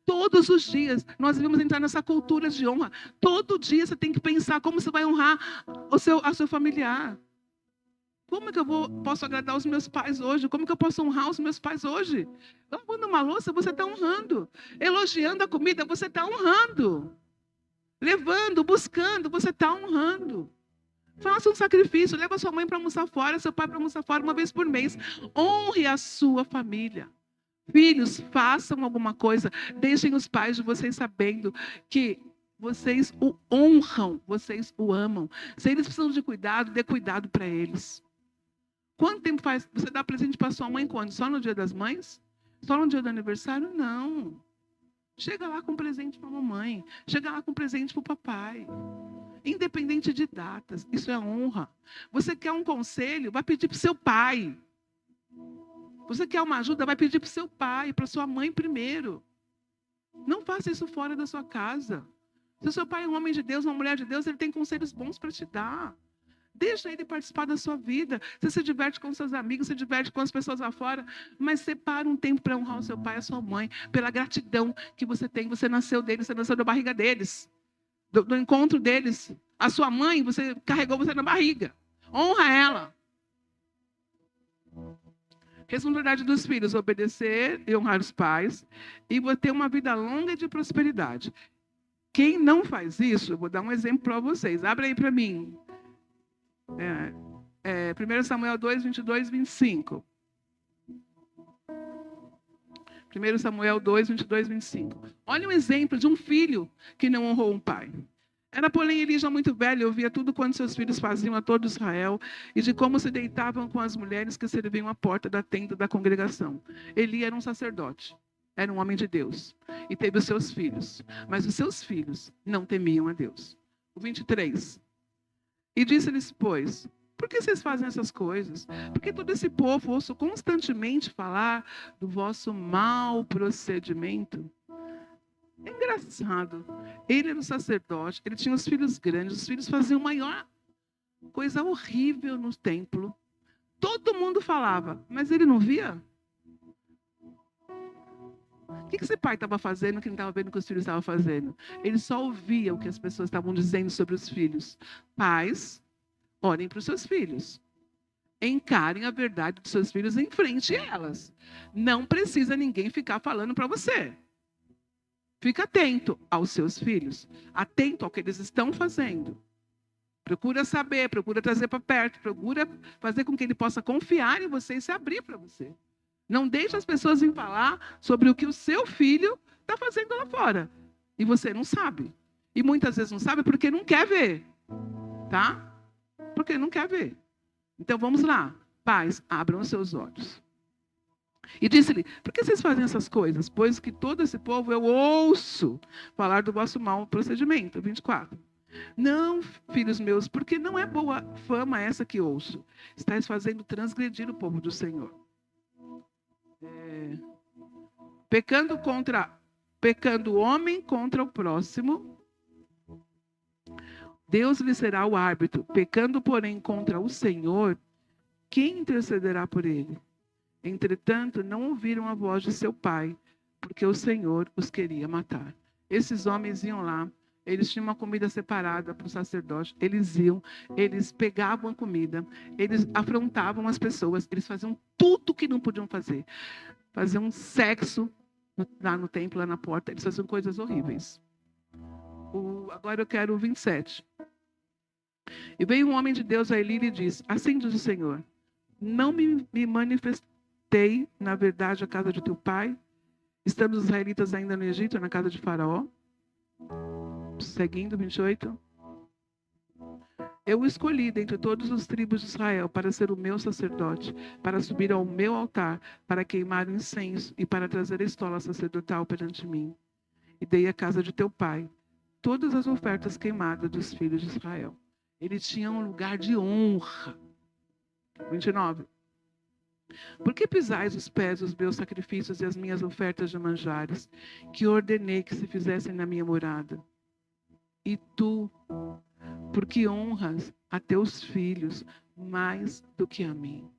Todos os dias nós devemos entrar nessa cultura de honra. Todo dia você tem que pensar como você vai honrar a seu familiar. Como é que eu posso agradar os meus pais hoje? Como é que eu posso honrar os meus pais hoje? Lavando uma louça, você está honrando. Elogiando a comida, você está honrando. Levando, buscando, você está honrando. Faça um sacrifício, leva sua mãe para almoçar fora, seu pai para almoçar fora uma vez por mês. Honre a sua família. Filhos, façam alguma coisa. Deixem os pais de vocês sabendo que vocês o honram, vocês o amam. Se eles precisam de cuidado, dê cuidado para eles. Quanto tempo faz? Você dá presente para sua mãe quando? Só no dia das mães? Só no dia do aniversário? Não. Chega lá com presente para a mamãe. Chega lá com presente para o papai. Independente de datas. Isso é honra. Você quer um conselho? Vai pedir para o seu pai. Você quer uma ajuda? Vai pedir para o seu pai, para sua mãe primeiro. Não faça isso fora da sua casa. Se o seu pai é um homem de Deus, uma mulher de Deus, ele tem conselhos bons para te dar. Deixa ele participar da sua vida. Você se diverte com seus amigos, se diverte com as pessoas lá fora, mas separa um tempo para honrar o seu pai e a sua mãe, pela gratidão que você tem. Você nasceu deles, você nasceu da barriga deles, do encontro deles. A sua mãe, você carregou você na barriga. Honra ela. Responsabilidade dos filhos: obedecer e honrar os pais e ter uma vida longa e de prosperidade. Quem não faz isso, eu vou dar um exemplo para vocês. Abre aí para mim. 1 Samuel 2, 22, 25. 1 Samuel 2, 22, 25. Olha um exemplo de um filho que não honrou um pai. Era, porém, Eli já muito velho, eu via tudo quanto seus filhos faziam a todo Israel, e de como se deitavam com as mulheres que serviam à porta da tenda da congregação. Eli era um sacerdote. era um homem de Deus e teve os seus filhos, mas os seus filhos não temiam a Deus. O 23. E disse-lhes, pois, por que vocês fazem essas coisas? Porque todo esse povo ouço constantemente falar do vosso mau procedimento. É engraçado. Ele era um sacerdote, ele tinha os filhos grandes, os filhos faziam maior coisa horrível no templo. Todo mundo falava, mas ele não via. O que esse pai estava fazendo que não estava vendo o que os filhos estavam fazendo? Ele só ouvia o que as pessoas estavam dizendo sobre os filhos. Pais, olhem para os seus filhos. Encarem a verdade dos seus filhos em frente a elas. Não precisa ninguém ficar falando para você. Fica atento aos seus filhos. Atento ao que eles estão fazendo. Procura saber, procura trazer para perto. Procura fazer com que ele possa confiar em você e se abrir para você. Não deixe as pessoas virem falar sobre o que o seu filho está fazendo lá fora. E você não sabe. E muitas vezes não sabe porque não quer ver. Tá? Porque não quer ver. Então vamos lá. Pais, abram os seus olhos. E disse-lhe, por que vocês fazem essas coisas? Pois que todo esse povo eu ouço falar do vosso mau procedimento. 24. Não, filhos meus, porque não é boa fama essa que ouço. Estais fazendo transgredir o povo do Senhor. Pecando o homem contra o próximo, Deus lhe será o árbitro. Pecando, porém, contra o Senhor, quem intercederá por ele? Entretanto, não ouviram a voz de seu pai, porque o Senhor os queria matar. Esses homens iam lá, eles tinham uma comida separada para o sacerdote, eles iam, eles pegavam a comida, eles afrontavam as pessoas, eles faziam tudo o que não podiam fazer. Faziam sexo lá no templo, lá na porta, eles faziam coisas horríveis. Agora eu quero o 27. E veio um homem de Deus a Eli e lhe disse, assim diz o Senhor, não me manifestei, na verdade, a casa de teu pai, estando os israelitas ainda no Egito, na casa de Faraó. Seguindo, 28. Eu o escolhi dentre todos os tribos de Israel para ser o meu sacerdote, para subir ao meu altar, para queimar incenso e para trazer a estola sacerdotal perante mim. E dei à casa de teu pai todas as ofertas queimadas dos filhos de Israel. Ele tinha um lugar de honra. 29. Por que pisais os pés dos meus sacrifícios e as minhas ofertas de manjares, que ordenei que se fizessem na minha morada? E tu, porque honras a teus filhos mais do que a mim?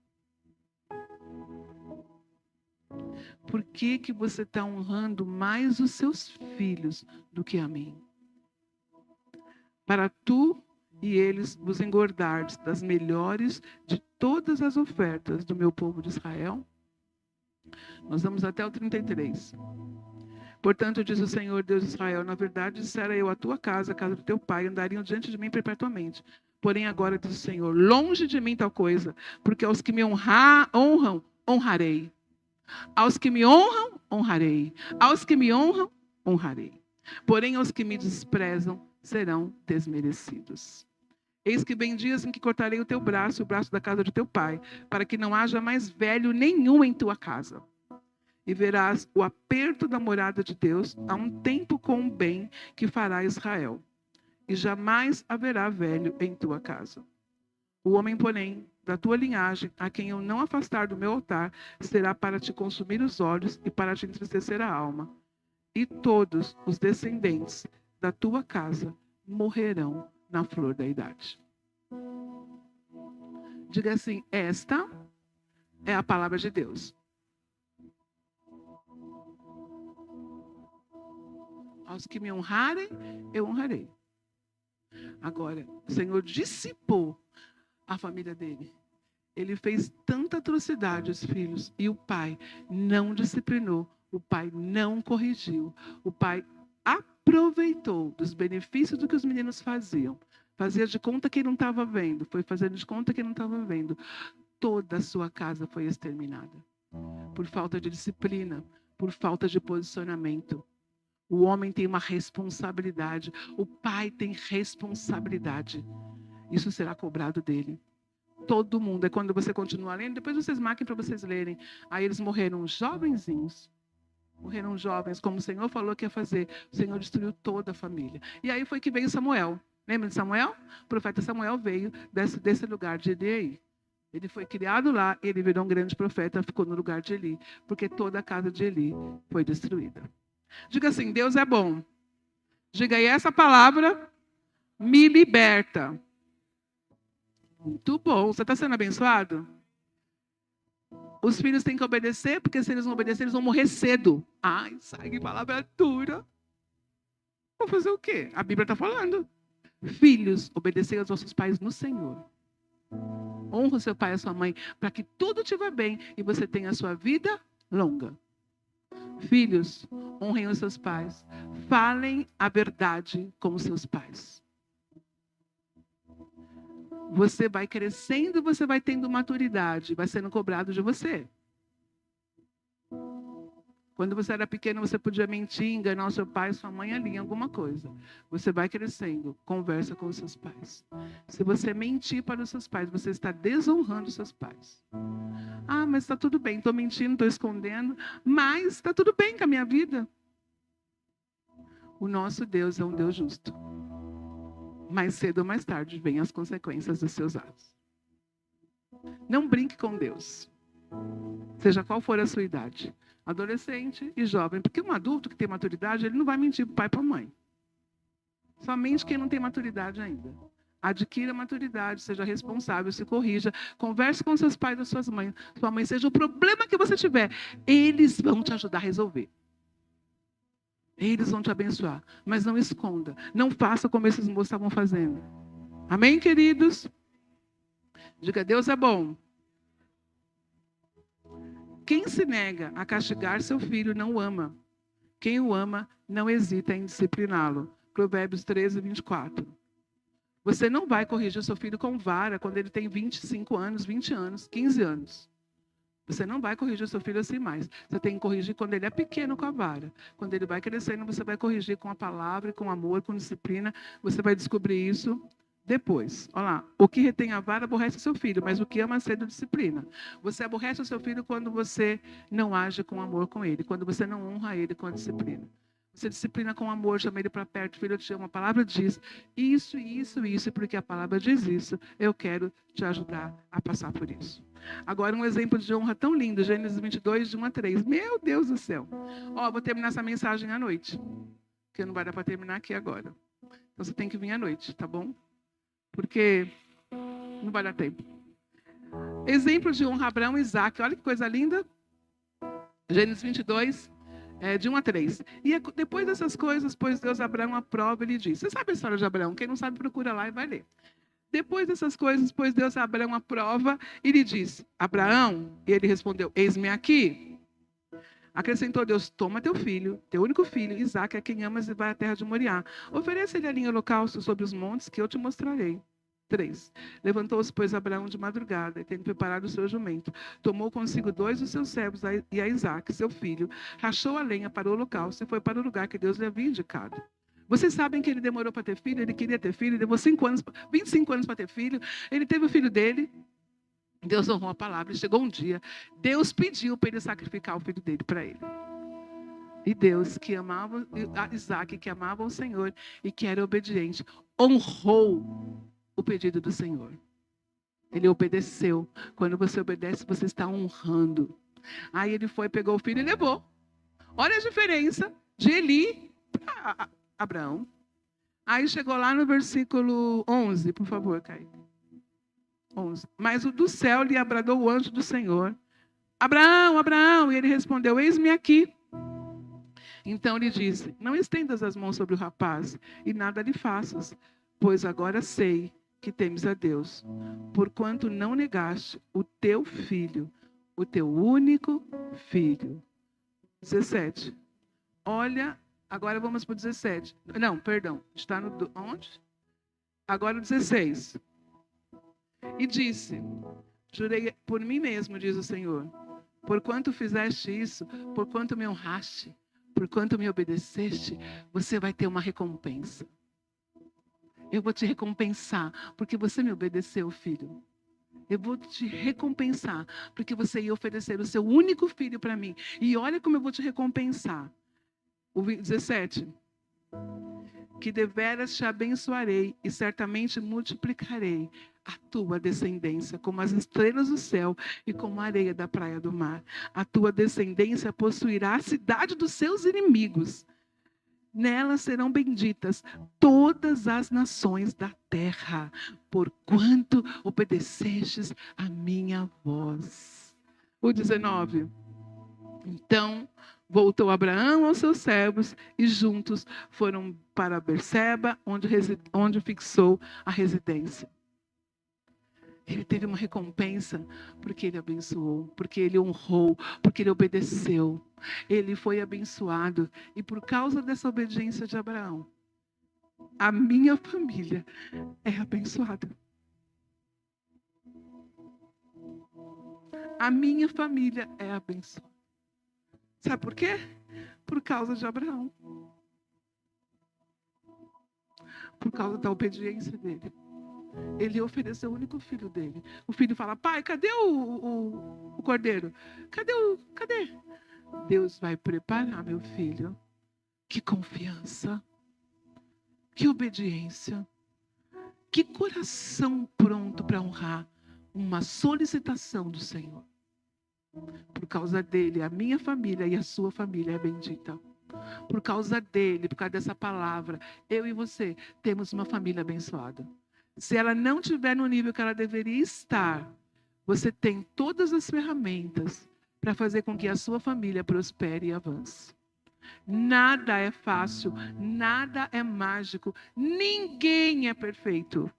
Por que que você está honrando mais os seus filhos do que a mim? Para tu e eles vos engordardes das melhores de todas as ofertas do meu povo de Israel? Nós vamos até o 33. Portanto, diz o Senhor Deus de Israel, na verdade, dissera eu a tua casa, a casa do teu pai, andariam diante de mim perpetuamente. Porém, agora diz o Senhor, longe de mim tal coisa, porque aos que me honram, honrarei. Aos que me honram, honrarei. Aos que me honram, honrarei. Porém, aos que me desprezam, serão desmerecidos. Eis que vem dias em que cortarei o teu braço e o braço da casa de teu pai, para que não haja mais velho nenhum em tua casa. E verás o aperto da morada de Deus a um tempo com o bem que fará Israel. E jamais haverá velho em tua casa. O homem, porém, da tua linhagem, a quem eu não afastar do meu altar, será para te consumir os olhos e para te entristecer a alma. E todos os descendentes da tua casa morrerão na flor da idade. Diga assim, esta é a palavra de Deus. Aos que me honrarem, eu honrarei. Agora, o Senhor dissipou a família dele. Ele fez tanta atrocidade aos filhos e o pai não disciplinou, o pai não corrigiu, o pai aproveitou dos benefícios do que os meninos faziam. Fazia de conta que ele não estava vendo, foi fazendo de conta que ele não estava vendo. Toda a sua casa foi exterminada. Por falta de disciplina, por falta de posicionamento. O homem tem uma responsabilidade, o pai tem responsabilidade. Isso será cobrado dele. Todo mundo. É quando você continua lendo, depois vocês marquem para vocês lerem. Aí eles morreram jovenzinhos. Morreram jovens, como o Senhor falou que ia fazer. O Senhor destruiu toda a família. E aí foi que veio Samuel. Lembra de Samuel? O profeta Samuel veio desse lugar de Eli. Ele foi criado lá, ele virou um grande profeta, ficou no lugar de Eli, porque toda a casa de Eli foi destruída. Diga assim, Deus é bom. Diga aí, essa palavra me liberta. Muito bom. Você está sendo abençoado? Os filhos têm que obedecer, porque se eles não obedecerem, eles vão morrer cedo. Ai, sai, que palavra dura. Vou fazer o quê? A Bíblia está falando. Filhos, obedecei aos vossos pais no Senhor. Honra o seu pai e a sua mãe, para que tudo te vá bem e você tenha a sua vida longa. Filhos, honrem os seus pais. Falem a verdade com os seus pais. Você vai crescendo, você vai tendo maturidade, vai sendo cobrado de você. Quando você era pequeno, você podia mentir, enganar o seu pai, sua mãe ali em alguma coisa. Você vai crescendo, conversa com os seus pais. Se você mentir para os seus pais, você está desonrando os seus pais. Ah, mas está tudo bem, estou mentindo, estou escondendo, mas está tudo bem com a minha vida. O nosso Deus é um Deus justo. Mais cedo ou mais tarde, vêm as consequências dos seus atos. Não brinque com Deus. Seja qual for a sua idade. Adolescente e jovem. Porque um adulto que tem maturidade, ele não vai mentir para o pai e para a mãe. Somente quem não tem maturidade ainda. Adquira maturidade, seja responsável, se corrija. Converse com seus pais e suas mães. Sua mãe, seja o problema que você tiver. Eles vão te ajudar a resolver. Eles vão te abençoar. Mas não esconda. Não faça como esses moços estavam fazendo. Amém, queridos? Diga, Deus é bom. Quem se nega a castigar seu filho não o ama. Quem o ama não hesita em discipliná-lo. Provérbios 13, 24. Você não vai corrigir seu filho com vara quando ele tem 25 anos, 20 anos, 15 anos. Você não vai corrigir seu filho assim mais. Você tem que corrigir quando ele é pequeno com a vara. Quando ele vai crescendo, você vai corrigir com a palavra, com amor, com disciplina. Você vai descobrir isso depois. Olha lá, o que retém a vara aborrece o seu filho, mas o que ama cedo disciplina. Você aborrece o seu filho quando você não age com amor com ele, quando você não honra ele com a disciplina. Você disciplina com amor, chama ele para perto, filho, eu te amo. A palavra diz isso, e porque a palavra diz isso, eu quero te ajudar a passar por isso. Agora, um exemplo de honra tão lindo, Gênesis 22, de 1 a 3. Meu Deus do céu. Ó, vou terminar essa mensagem à noite, porque não vai dar para terminar aqui agora. Então, você tem que vir à noite, tá bom? Porque não vai dar tempo. Exemplo de honra, Abraão e Isaac. Olha que coisa linda. Gênesis 22, de 1 a 3. E depois dessas coisas, pôs Deus a Abraão à prova e lhe disse. Você sabe a história de Abraão? Quem não sabe, procura lá e vai ler. Depois dessas coisas, pôs Deus a Abraão à prova e lhe disse, Abraão, e ele respondeu, eis-me aqui. Acrescentou Deus, toma teu filho, teu único filho, Isaque, a quem amas, e vai à terra de Moriá. Oferece-lhe ali em holocausto sobre os montes que eu te mostrarei. 3. Levantou-se, pois, Abraão de madrugada, e tendo preparado o seu jumento, tomou consigo 2 dos seus servos e a Isaque, seu filho, rachou a lenha para o holocausto e foi para o lugar que Deus lhe havia indicado. Vocês sabem que ele demorou para ter filho, ele queria ter filho, levou 25 anos para ter filho, ele teve o filho dele, Deus honrou a palavra, e chegou um dia, Deus pediu para ele sacrificar o filho dele para ele. E Deus, que amava Isaque, que amava o Senhor e que era obediente, honrou o pedido do Senhor. Ele obedeceu. Quando você obedece, você está honrando. Aí ele foi, pegou o filho e levou. Olha a diferença de Eli para Abraão. Aí chegou lá no versículo 11, por favor, Caio. 11. Mas o do céu lhe abradou o anjo do Senhor. Abraão, Abraão. E ele respondeu, eis-me aqui. Então lhe disse, não estendas as mãos sobre o rapaz e nada lhe faças, pois agora sei que temes a Deus, porquanto não negaste o teu filho, o teu único filho. 17. Olha, agora vamos para o 17. Não, perdão, está no... Onde? Agora o 16. E disse, jurei por mim mesmo, diz o Senhor, porquanto fizeste isso, porquanto me honraste, porquanto me obedeceste, você vai ter uma recompensa. Eu vou te recompensar, porque você me obedeceu, filho. Eu vou te recompensar, porque você ia oferecer o seu único filho para mim. E olha como eu vou te recompensar. O 17. Que deveras te abençoarei e certamente multiplicarei a tua descendência como as estrelas do céu e como a areia da praia do mar. A tua descendência possuirá a cidade dos seus inimigos. Nela serão benditas todas as nações da terra, porquanto obedecestes a minha voz. O 19. Então voltou Abraão aos seus servos e juntos foram para Berseba, onde fixou a residência. Ele teve uma recompensa porque ele abençoou, porque ele honrou, porque ele obedeceu. Ele foi abençoado. E por causa dessa obediência de Abraão, a minha família é abençoada. A minha família é abençoada. Sabe por quê? Por causa de Abraão. Por causa da obediência dele. Ele ofereceu o único filho dele. O filho fala: pai, cadê o cordeiro? Cadê? Deus vai preparar, meu filho. Que confiança. Que obediência. Que coração pronto para honrar uma solicitação do Senhor. Por causa dele, a minha família e a sua família é bendita. Por causa dele, por causa dessa palavra, eu e você temos uma família abençoada. Se ela não estiver no nível que ela deveria estar, você tem todas as ferramentas para fazer com que a sua família prospere e avance. Nada é fácil, nada é mágico, ninguém é perfeito.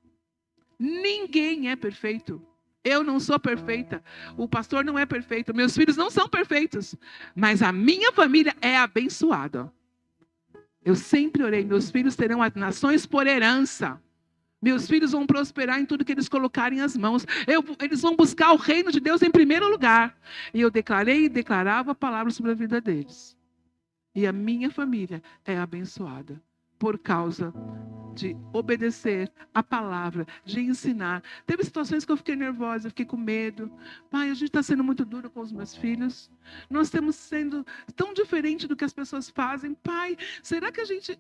Ninguém é perfeito. Eu não sou perfeita, o pastor não é perfeito, meus filhos não são perfeitos, mas a minha família é abençoada. Eu sempre orei, meus filhos terão as nações por herança. Meus filhos vão prosperar em tudo que eles colocarem as mãos. Eles vão buscar o reino de Deus em primeiro lugar. E eu declarei e declarava a palavra sobre a vida deles. E a minha família é abençoada por causa de obedecer a palavra, de ensinar. Teve situações que eu fiquei nervosa, eu fiquei com medo. Pai, a gente está sendo muito duro com os meus filhos. Nós estamos sendo tão diferente do que as pessoas fazem. Pai, será que a gente...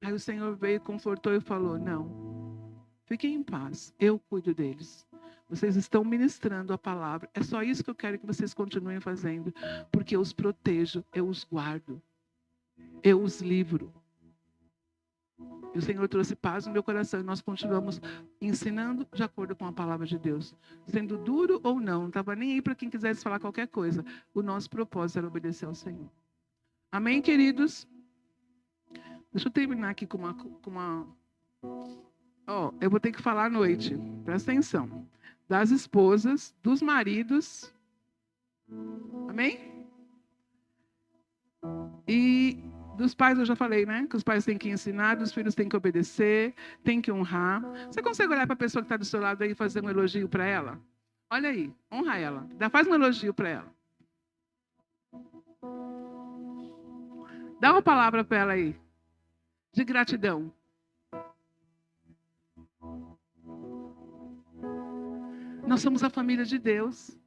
Aí o Senhor veio, confortou e falou: não, fiquem em paz, eu cuido deles. Vocês estão ministrando a palavra. É só isso que eu quero que vocês continuem fazendo. Porque eu os protejo, eu os guardo. Eu os livro. E o Senhor trouxe paz no meu coração. E nós continuamos ensinando de acordo com a palavra de Deus. Sendo duro ou não estava nem aí para quem quisesse falar qualquer coisa. O nosso propósito era obedecer ao Senhor. Amém, queridos? Deixa eu terminar aqui com uma... eu vou ter que falar à noite. Presta atenção. Das esposas, dos maridos. Amém? E dos pais eu já falei, né? Que os pais têm que ensinar, os filhos têm que obedecer, têm que honrar. Você consegue olhar para a pessoa que está do seu lado aí e fazer um elogio para ela? Olha aí, honra ela. Faz um elogio para ela. Dá uma palavra para ela aí. De gratidão. Nós somos a família de Deus.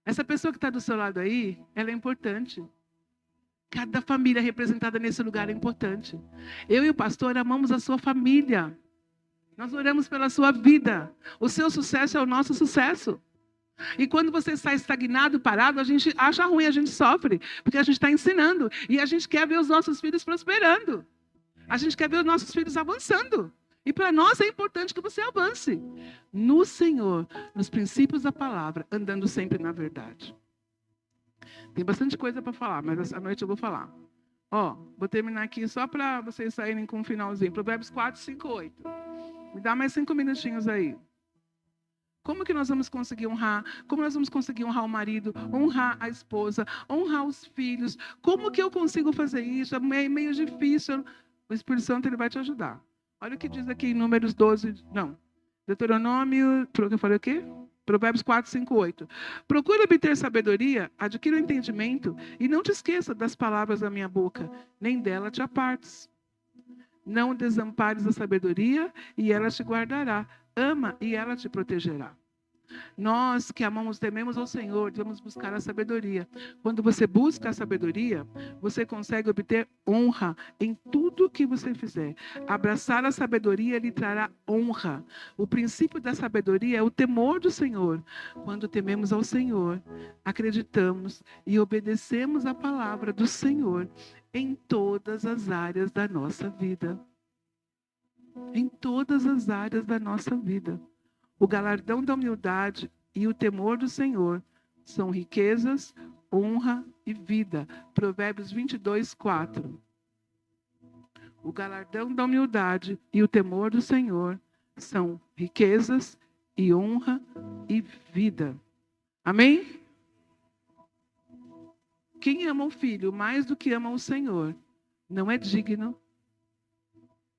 Essa pessoa que está do seu lado aí, ela é importante. Cada família representada nesse lugar é importante. Eu e o pastor amamos a sua família. Nós oramos pela sua vida. O seu sucesso é o nosso sucesso. E quando você está estagnado, parado, a gente acha ruim, a gente sofre. Porque a gente está ensinando. E a gente quer ver os nossos filhos prosperando. A gente quer ver os nossos filhos avançando. E para nós é importante que você avance. No Senhor, nos princípios da palavra, andando sempre na verdade. Tem bastante coisa para falar, mas essa noite eu vou falar. Vou terminar aqui só para vocês saírem com um finalzinho. Provérbios 4, 5, 8. Me dá mais 5 minutinhos aí. Como que nós vamos conseguir honrar? Como nós vamos conseguir honrar o marido? Honrar a esposa? Honrar os filhos? Como que eu consigo fazer isso? É meio difícil. O Espírito Santo ele vai te ajudar. Olha o que diz aqui em Números 12. Não. Deuteronômio. Eu falei o quê? Provérbios 4, 5, 8. Procure obter sabedoria, adquira o entendimento e não te esqueça das palavras da minha boca, nem dela te apartes. Não desampares a sabedoria e ela te guardará. Ama e ela te protegerá. Nós que amamos, tememos ao Senhor, devemos buscar a sabedoria. Quando você busca a sabedoria, você consegue obter honra em tudo que você fizer. Abraçar a sabedoria lhe trará honra. O princípio da sabedoria é o temor do Senhor. Quando tememos ao Senhor, acreditamos e obedecemos a palavra do Senhor em todas as áreas da nossa vida. Em todas as áreas da nossa vida. O galardão da humildade e o temor do Senhor são riquezas, honra e vida. Provérbios 22, 4. O galardão da humildade e o temor do Senhor são riquezas e honra e vida. Amém? Quem ama o filho mais do que ama o Senhor não é digno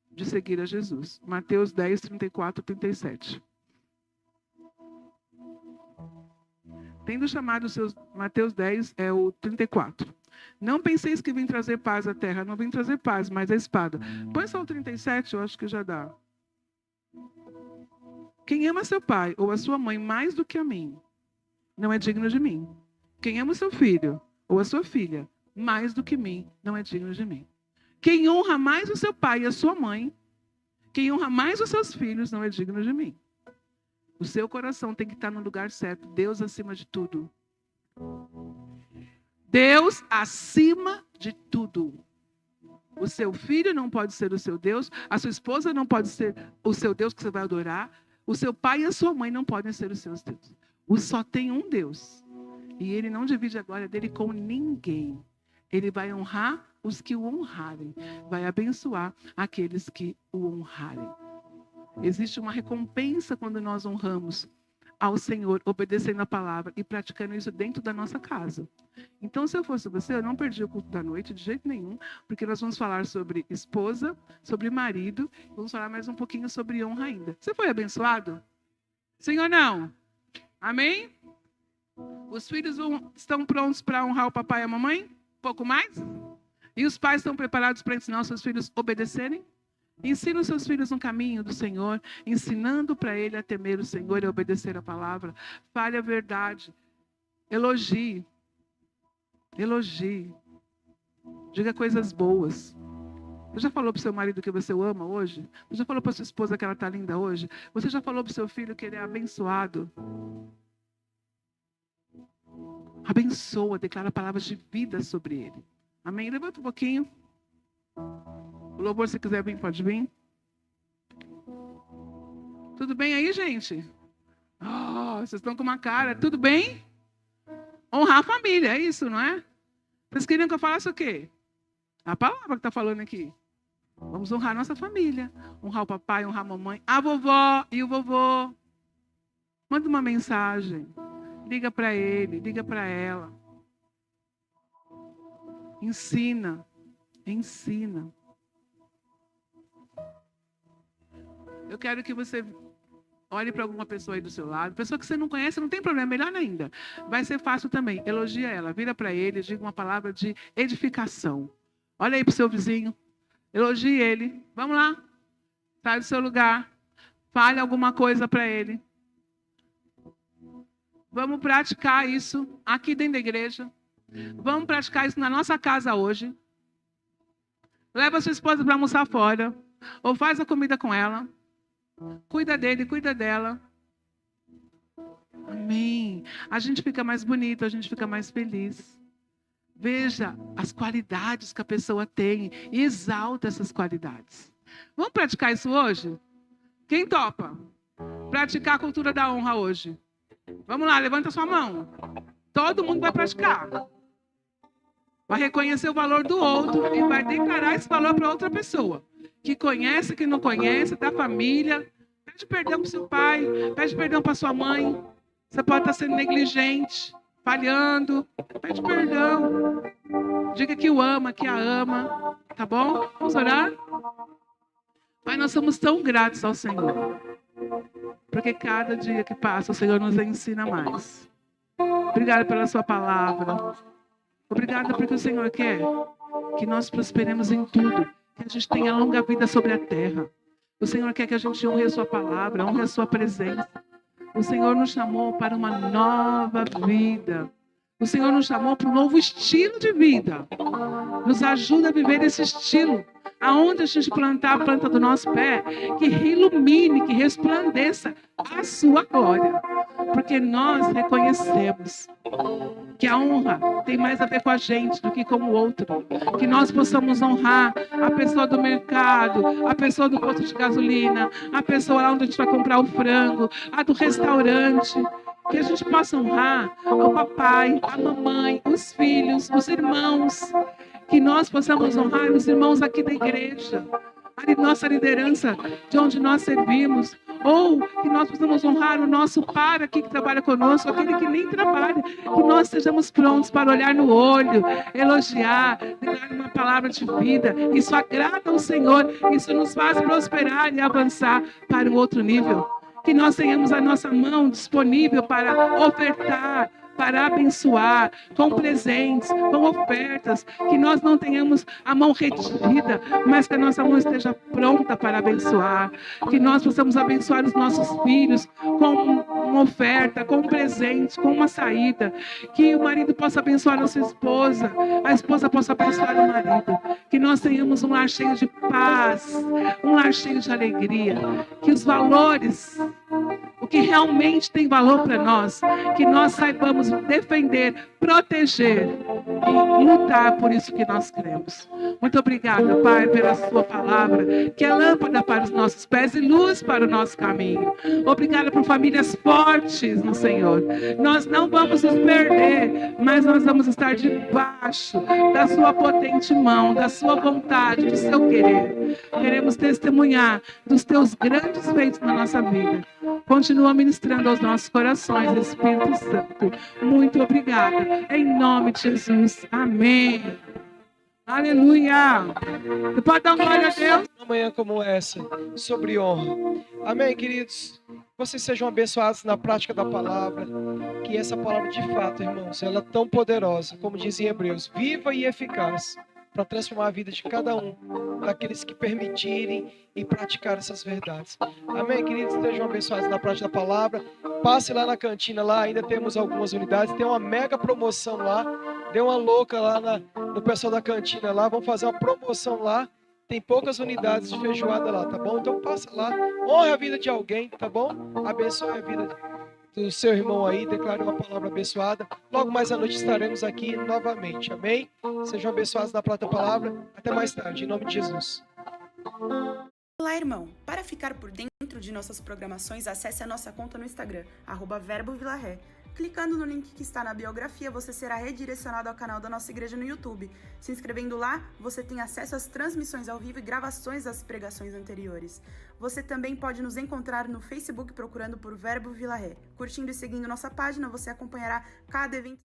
de seguir a Jesus. Mateus 10, 34, 37. Tendo chamado os seus... Mateus 10 é o 34. Não penseis que vim trazer paz à terra. Não vim trazer paz, mas a espada. Põe só o 37, eu acho que já dá. Quem ama seu pai ou a sua mãe mais do que a mim, não é digno de mim. Quem ama o seu filho ou a sua filha mais do que mim, não é digno de mim. Quem honra mais o seu pai e a sua mãe, quem honra mais os seus filhos, não é digno de mim. O seu coração tem que estar no lugar certo. Deus acima de tudo. Deus acima de tudo. O seu filho não pode ser o seu Deus. A sua esposa não pode ser o seu Deus que você vai adorar. O seu pai e a sua mãe não podem ser os seus deuses. Só tem um Deus. E ele não divide a glória dele com ninguém. Ele vai honrar os que o honrarem. Vai abençoar aqueles que o honrarem. Existe uma recompensa quando nós honramos ao Senhor, obedecendo a palavra e praticando isso dentro da nossa casa. Então, se eu fosse você, eu não perdi o culto da noite de jeito nenhum, porque nós vamos falar sobre esposa, sobre marido, vamos falar mais um pouquinho sobre honra ainda. Você foi abençoado? Sim ou não? Amém? Os filhos estão prontos para honrar o papai e a mamãe? Um pouco mais? E os pais estão preparados para ensinar os seus filhos a obedecerem? Ensina os seus filhos no caminho do Senhor, ensinando para ele a temer o Senhor e a obedecer a palavra. Fale a verdade. Elogie. Elogie. Diga coisas boas. Você já falou para o seu marido que você o ama hoje? Você já falou para a sua esposa que ela está linda hoje? Você já falou para o seu filho que ele é abençoado? Abençoa, declara palavras de vida sobre ele. Amém? Levanta um pouquinho. O louvor, se quiser vir, pode vir. Tudo bem aí, gente? Oh, vocês estão com uma cara. Tudo bem? Honrar a família, é isso, não é? Vocês queriam que eu falasse o quê? A palavra que está falando aqui. Vamos honrar nossa família. Honrar o papai, honrar a mamãe, a vovó e o vovô. Manda uma mensagem. Liga para ele, liga para ela. Ensina. Ensina. Eu quero que você olhe para alguma pessoa aí do seu lado. Pessoa que você não conhece, não tem problema, melhor ainda. Vai ser fácil também. Elogia ela, vira para ele, diga uma palavra de edificação. Olha aí para o seu vizinho. Elogie ele. Vamos lá. Sai do seu lugar. Fale alguma coisa para ele. Vamos praticar isso aqui dentro da igreja. Vamos praticar isso na nossa casa hoje. Leva a sua esposa para almoçar fora. Ou faz a comida com ela. Cuida dele, cuida dela. Amém. A gente fica mais bonito, a gente fica mais feliz. Veja as qualidades que a pessoa tem e exalta essas qualidades. Vamos praticar isso hoje? Quem topa? Praticar a cultura da honra hoje. Vamos lá, levanta sua mão. Todo mundo vai praticar. Vai reconhecer o valor do outro e vai declarar esse valor para outra pessoa. Que conhece, que não conhece, da família. Pede perdão para o seu pai, pede perdão para sua mãe. Você pode estar sendo negligente, falhando. Pede perdão. Diga que o ama, que a ama. Tá bom? Vamos orar? Pai, nós somos tão gratos ao Senhor. Porque cada dia que passa, o Senhor nos ensina mais. Obrigada pela sua palavra. Obrigada porque o Senhor quer que nós prosperemos em tudo. Que a gente tenha longa vida sobre a terra. O Senhor quer que a gente honre a sua palavra, honre a sua presença. O Senhor nos chamou para uma nova vida. O Senhor nos chamou para um novo estilo de vida. Nos ajuda a viver esse estilo. Aonde a gente plantar a planta do nosso pé, que ilumine, que resplandeça a sua glória. Porque nós reconhecemos que a honra tem mais a ver com a gente do que com o outro. Que nós possamos honrar a pessoa do mercado, a pessoa do posto de gasolina, a pessoa lá onde a gente vai comprar o frango, a do restaurante. Que a gente possa honrar o papai, a mamãe, os filhos, os irmãos. Que nós possamos honrar os irmãos aqui da igreja, a nossa liderança de onde nós servimos. Ou que nós possamos honrar o nosso par aqui que trabalha conosco, aquele que nem trabalha. Que nós estejamos prontos para olhar no olho, elogiar, dar uma palavra de vida. Isso agrada ao Senhor, isso nos faz prosperar e avançar para um outro nível. Que nós tenhamos a nossa mão disponível para ofertar, para abençoar, com presentes, com ofertas, que nós não tenhamos a mão retida, mas que a nossa mão esteja pronta para abençoar, que nós possamos abençoar os nossos filhos com uma oferta, com um presente, com uma saída, que o marido possa abençoar a sua esposa, a esposa possa abençoar o marido, que nós tenhamos um lar cheio de paz, um lar cheio de alegria, que os valores, o que realmente tem valor para nós, que nós saibamos defender, proteger e lutar por isso que nós queremos. Muito obrigada, Pai, pela sua palavra, que é lâmpada para os nossos pés e luz para o nosso caminho. Obrigada por famílias fortes no Senhor. Nós não vamos nos perder, mas nós vamos estar debaixo da sua potente mão, da sua vontade, do seu querer. Queremos testemunhar dos teus grandes feitos na nossa vida. Continua ministrando aos nossos corações, Espírito Santo. Muito obrigada. Em nome de Jesus. Amém. Aleluia. Você pode dar glória a Deus? Uma manhã como essa, sobre honra. Amém, queridos? Vocês sejam abençoados na prática da palavra. Que essa palavra, de fato, irmãos, ela é tão poderosa, como diz em Hebreus, viva e eficaz, para transformar a vida de cada um, daqueles que permitirem e praticar essas verdades. Amém, queridos? Sejam abençoados na prática da palavra. Passe lá na cantina, lá ainda temos algumas unidades, tem uma mega promoção lá. Dê uma louca lá no pessoal da cantina lá, vamos fazer uma promoção lá. Tem poucas unidades de feijoada lá, tá bom? Então passa lá, honre a vida de alguém, tá bom? Abençoe a vida do seu irmão aí, declare uma palavra abençoada. Logo mais à noite estaremos aqui novamente, amém? Sejam abençoados na plata palavra. Até mais tarde, em nome de Jesus. Olá, irmão! Para ficar por dentro de nossas programações, acesse a nossa conta no Instagram, @verbovilaré. Clicando no link que está na biografia, você será redirecionado ao canal da nossa igreja no YouTube. Se inscrevendo lá, você tem acesso às transmissões ao vivo e gravações das pregações anteriores. Você também pode nos encontrar no Facebook procurando por Verbo Vila Ré. Curtindo e seguindo nossa página, você acompanhará cada evento.